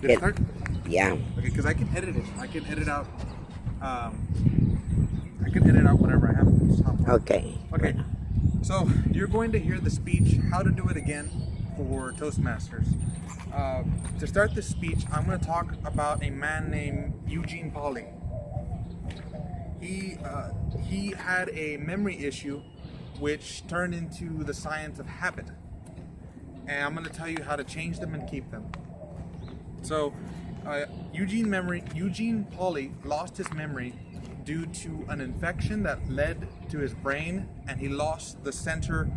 Did it start? Yeah. Okay, because I can edit it. I can edit out. I can edit out whatever I have. Okay. Okay. So you're going to hear the speech, how to do it again, for Toastmasters. To start this speech, I'm going to talk about a man named Eugene Pauly. He had a memory issue which turned into the science of habit. And I'm going to tell you how to change them and keep them. So Eugene Pauly lost his memory due to an infection that led to his brain, and he lost the center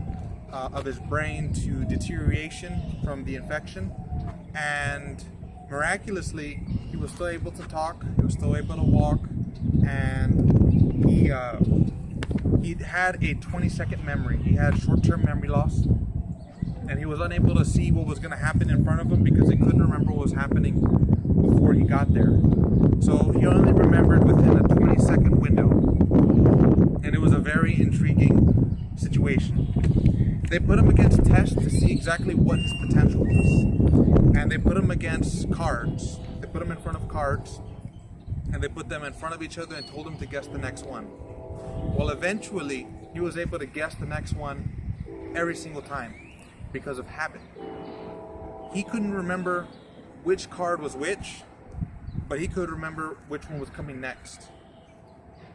of his brain to deterioration from the infection. And miraculously, he was still able to talk, he was still able to walk, and he had a 20-second memory. He had short-term memory loss, and he was unable to see what was going to happen in front of him because he couldn't remember what was happening before he got there. So he only remembered within a 20-second window, and it was a very intriguing situation. They put him against tests to see exactly what his potential was, and they put him against cards. They put him in front of cards, and they put them in front of each other and told him to guess the next one. Well, eventually, he was able to guess the next one every single time because of habit. He couldn't remember which card was which, but he could remember which one was coming next.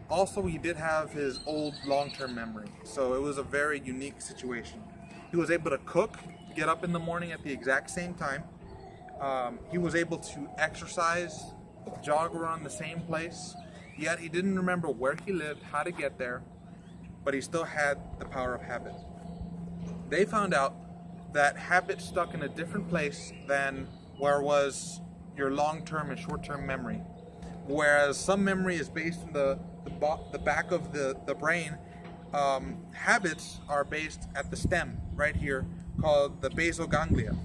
Also, he did have his old long-term memory, so it was a very unique situation. He was able to cook, get up in the morning at the exact same time. He was able to exercise, jog around the same place, yet he didn't remember where he lived, how to get there, but he still had the power of habit. They found out that habit stuck in a different place than where was your long-term and short-term memory. Whereas some memory is based in the back of the brain, habits are based at the stem, right here, called the basal ganglia.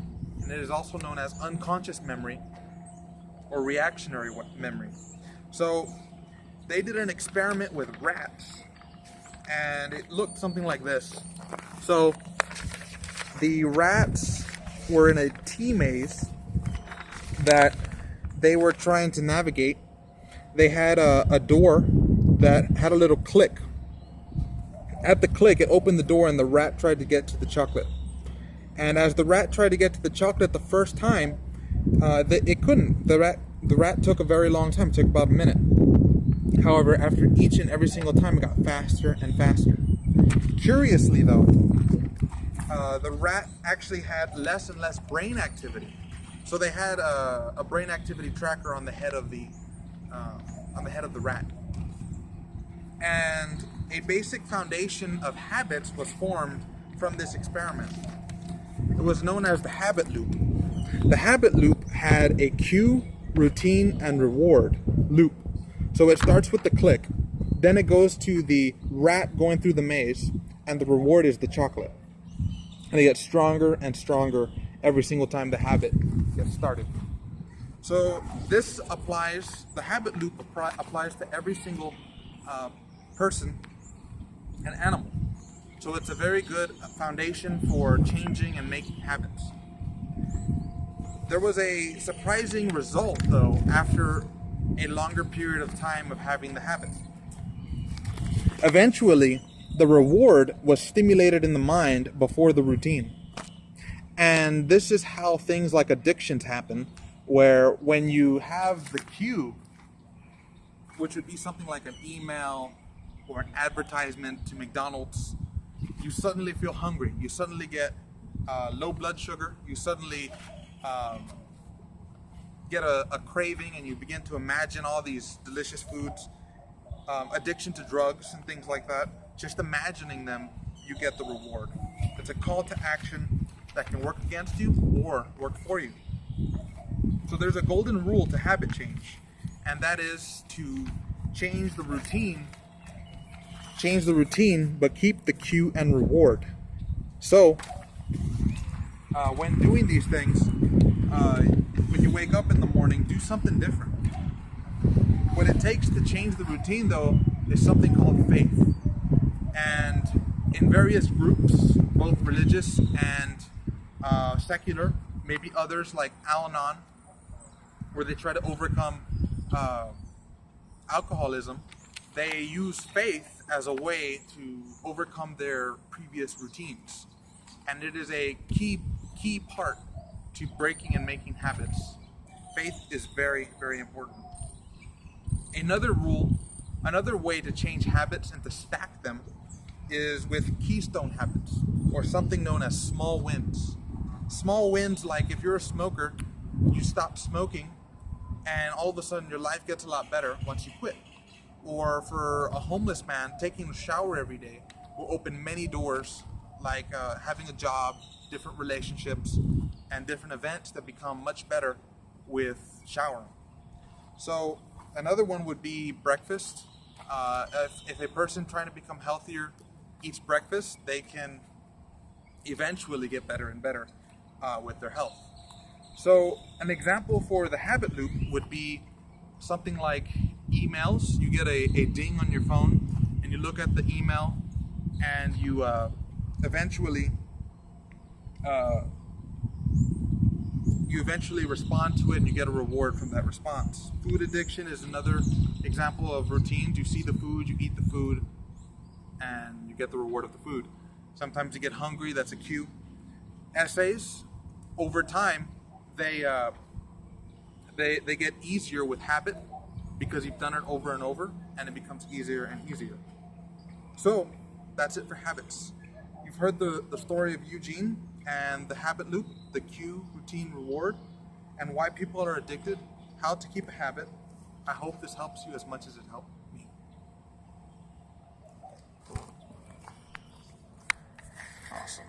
And it is also known as unconscious memory or reactionary memory. So they did an experiment with rats, and it looked something like this. So the rats were in a T-maze that they were trying to navigate. They had a door that had a little click. At the click, it opened the door and the rat tried to get to the chocolate. And as the rat tried to get to the chocolate the first time, it couldn't. The rat took a very long time. It took about a minute. However, after each and every single time, it got faster and faster. Curiously, though, the rat actually had less and less brain activity. So they had a brain activity tracker on the head of the rat. And a basic foundation of habits was formed from this experiment. It was known as the habit loop. The habit loop had a cue, routine, and reward loop. So it starts with the click, then it goes to the rat going through the maze, and the reward is the chocolate. And it gets stronger and stronger every single time the habit gets started. So this applies, the habit loop applies to every single person and animal. So it's a very good foundation for changing and making habits. There was a surprising result, though, after a longer period of time of having the habit. Eventually, the reward was stimulated in the mind before the routine. And this is how things like addictions happen, where when you have the cue, which would be something like an email or an advertisement to McDonald's, you suddenly feel hungry. You suddenly get low blood sugar. You suddenly get a craving, and you begin to imagine all these delicious foods. Addiction to drugs and things like that. Just imagining them, you get the reward. It's a call to action that can work against you or work for you. So there's a golden rule to habit change, and that is to change the routine, but keep the cue and reward. So when doing these things, when you wake up in the morning, do something different. What it takes to change the routine, though, is something called faith. And in various groups, both religious and secular, maybe others like Al-Anon, where they try to overcome alcoholism, they use faith as a way to overcome their previous routines. And it is a key part to breaking and making habits. Faith is very, very important. Another way to change habits and to stack them is with keystone habits, or something known as small wins. Small wins, like if you're a smoker, you stop smoking and all of a sudden your life gets a lot better once you quit. Or for a homeless man, taking a shower every day will open many doors, like having a job, different relationships, and different events that become much better with showering. So another one would be breakfast. If a person trying to become healthier eats breakfast, they can eventually get better and better with their health. So an example for the habit loop would be something like emails. You get a ding on your phone and you look at the email and you eventually respond to it and you get a reward from that response. Food addiction is another example of routines. You see the food, you eat the food, and you get the reward of the food. Sometimes you get hungry, that's a cue. Essays, over time, they get easier with habit because you've done it over and over, and it becomes easier and easier. So that's it for habits. You've heard the story of Eugene and the habit loop, the cue, routine, reward, and why people are addicted, how to keep a habit. I hope this helps you as much as it helped me. Awesome.